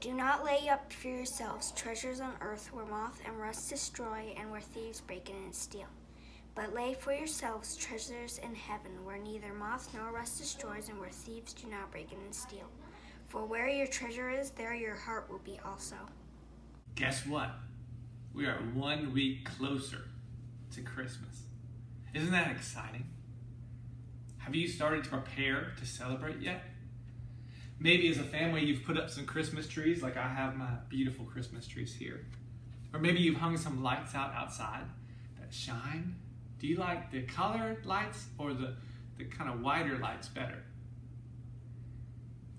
Do not lay up for yourselves treasures on earth where moth and rust destroy and where thieves break in and steal. But lay for yourselves treasures in heaven where neither moth nor rust destroys and where thieves do not break in and steal. For where your treasure is, there your heart will be also. Guess what? We are 1 week closer to Christmas. Isn't that exciting? Have you started to prepare to celebrate yet? Maybe as a family you've put up some Christmas trees, like I have my beautiful Christmas trees here. Or maybe you've hung some lights out outside that shine. Do you like the colored lights or the kind of whiter lights better?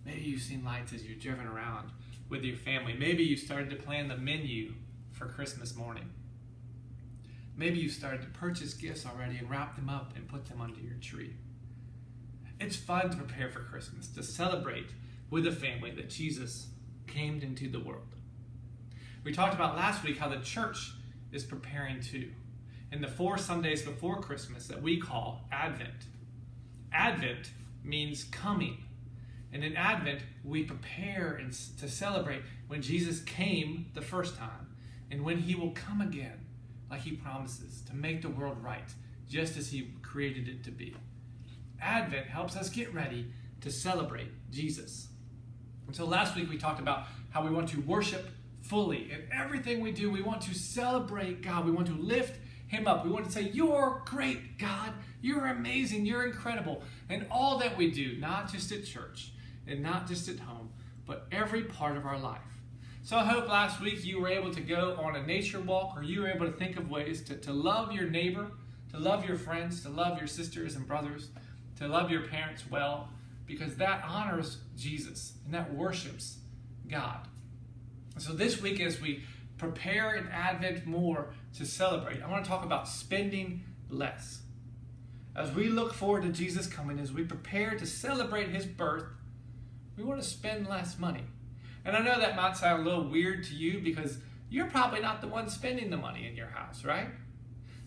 Maybe you've seen lights as you've driven around with your family. Maybe you started to plan the menu for Christmas morning. Maybe you started to purchase gifts already and wrap them up and put them under your tree. It's fun to prepare for Christmas, to celebrate with a family that Jesus came into the world. We talked about last week how the church is preparing too. In the 4 Sundays before Christmas that we call Advent. Advent means coming. And in Advent, we prepare to celebrate when Jesus came the first time and when he will come again, like he promises, to make the world right, just as he created it to be. Advent helps us get ready to celebrate Jesus. And so last week we talked about how we want to worship fully. In everything we do, we want to celebrate God. We want to lift him up. We want to say, you're great, God. You're amazing. You're incredible. And all that we do, not just at church and not just at home, but every part of our life. So I hope last week you were able to go on a nature walk, or you were able to think of ways to love your neighbor, to love your friends, to love your sisters and brothers, to love your parents well, because that honors Jesus and that worships God. And so this week, as we prepare in Advent more to celebrate, I want to talk about spending less. As we look forward to Jesus coming, as we prepare to celebrate his birth, we want to spend less money. And I know that might sound a little weird to you because you're probably not the one spending the money in your house, right?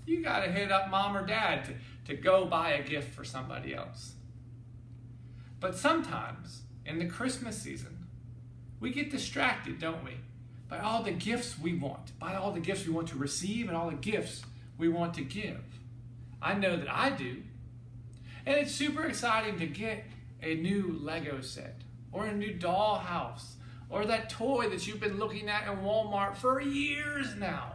You got to hit up mom or dad to go buy a gift for somebody else. But sometimes in the Christmas season, we get distracted, don't we? By all the gifts we want, by all the gifts we want to receive and all the gifts we want to give. I know that I do. And it's super exciting to get a new Lego set or a new doll house or that toy that you've been looking at in Walmart for years now.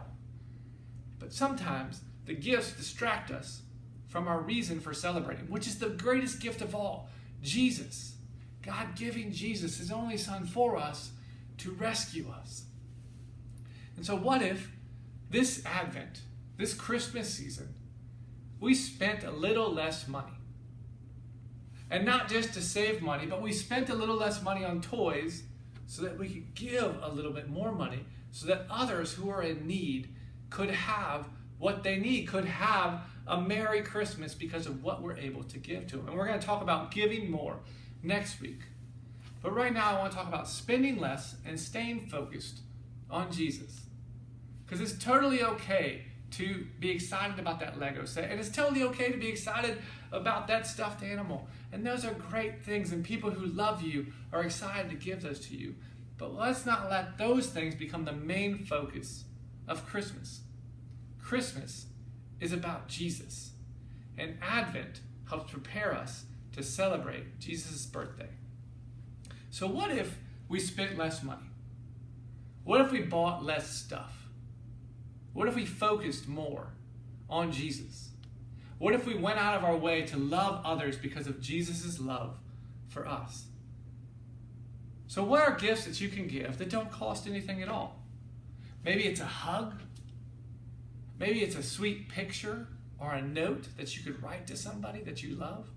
But sometimes the gifts distract us from our reason for celebrating, which is the greatest gift of all, Jesus. God giving Jesus, his only son, for us to rescue us. And so what if this Advent, this Christmas season, we spent a little less money? And not just to save money, but we spent a little less money on toys so that we could give a little bit more money so that others who are in need could have what they need, could have a Merry Christmas because of what we're able to give to them. And we're going to talk about giving more next week. But right now I want to talk about spending less and staying focused on Jesus. Because it's totally okay to be excited about that Lego set. And it's totally okay to be excited about that stuffed animal. And those are great things. And people who love you are excited to give those to you. But let's not let those things become the main focus of Christmas. Christmas is about Jesus. And Advent helps prepare us to celebrate Jesus' birthday. So what if we spent less money? What if we bought less stuff? What if we focused more on Jesus? What if we went out of our way to love others because of Jesus' love for us? So what are gifts that you can give that don't cost anything at all? Maybe it's a hug. Maybe it's a sweet picture or a note that you could write to somebody that you love.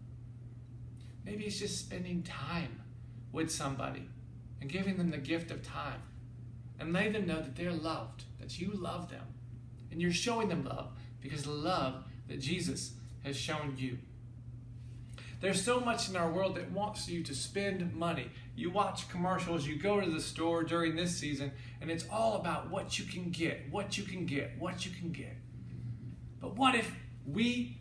Maybe it's just spending time with somebody and giving them the gift of time and letting them know that they're loved, that you love them. And you're showing them love because of the love that Jesus has shown you. There's so much in our world that wants you to spend money. You watch commercials, you go to the store during this season, and it's all about what you can get, what you can get, what you can get. But what if we,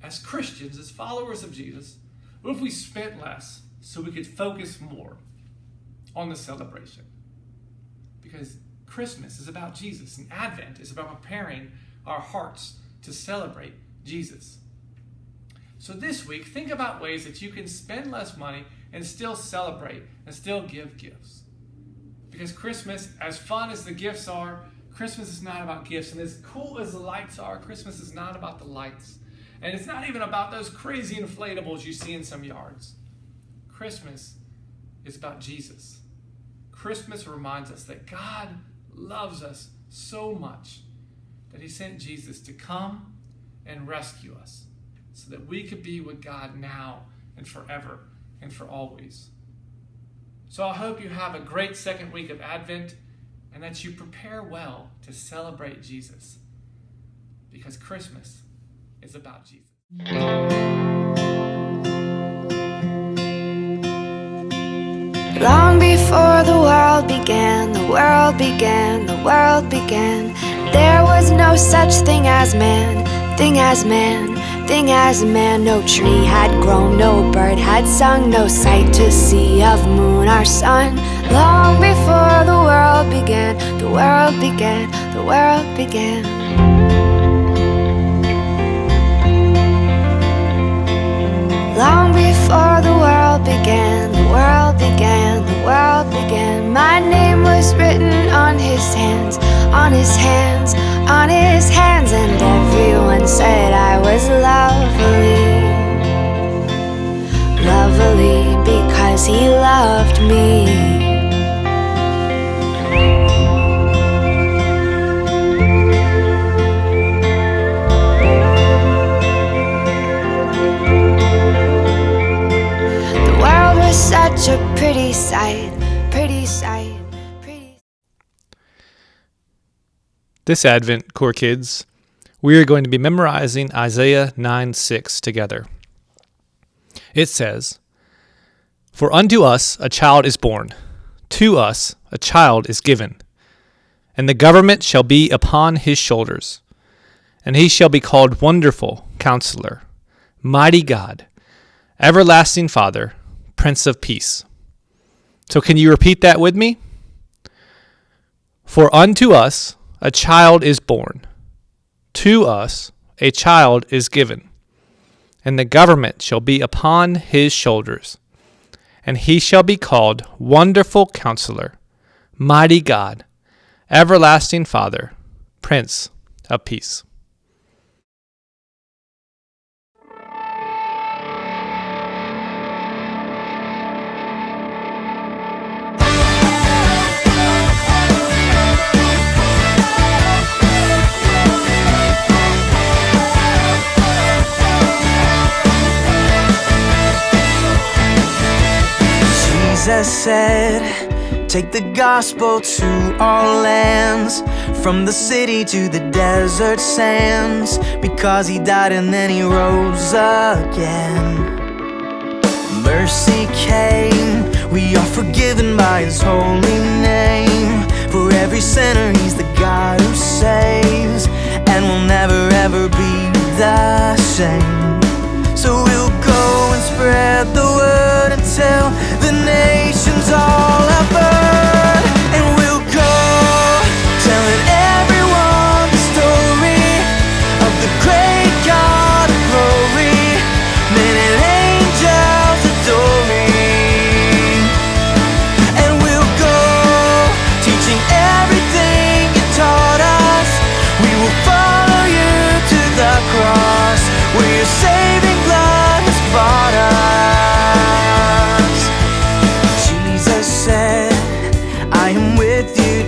as Christians, as followers of Jesus, what if we spent less so we could focus more on the celebration? Because Christmas is about Jesus, and Advent is about preparing our hearts to celebrate Jesus. So this week, think about ways that you can spend less money and still celebrate and still give gifts. Because Christmas, as fun as the gifts are, Christmas is not about gifts. And as cool as the lights are, Christmas is not about the lights. And it's not even about those crazy inflatables you see in some yards. Christmas is about Jesus. Christmas reminds us that God loves us so much that he sent Jesus to come and rescue us so that we could be with God now and forever and for always. So I hope you have a great second week of Advent and that you prepare well to celebrate Jesus, because Christmas is about Jesus. Long before the world began, the world began, the world began. There was no such thing as man, thing as man, thing as man. No tree had grown, no bird had sung, no sight to see of moon or sun. Long before the world began, the world began, the world began. Long before the world began, the world began, the world began. My name was written on his hands, on his hands, on his hands. And everyone said I was lovely, lovely, because he loved me. Such a pretty sight, pretty sight, pretty. This Advent, Core Kids, we are going to be memorizing Isaiah 9:6 together. It says, "For unto us a child is born, to us a child is given, and the government shall be upon his shoulders, and he shall be called Wonderful Counselor, Mighty God, Everlasting Father, Prince of Peace." So can you repeat that with me? For unto us a child is born, to us a child is given, and the government shall be upon his shoulders, and he shall be called Wonderful Counselor, Mighty God, Everlasting Father, Prince of Peace. Jesus said, take the gospel to all lands, from the city to the desert sands, because he died and then he rose again. Mercy came, we are forgiven by his holy name. For every sinner he's the God who saves, and we'll never ever be the same. So we'll go and spread the word until the nations all have heard. And we'll go telling everyone the story of the great God of glory. Men and angels adoring. And we'll go teaching everything you taught us. We will follow you to the cross, where your saving blood has bought us. Jesus said, I am with you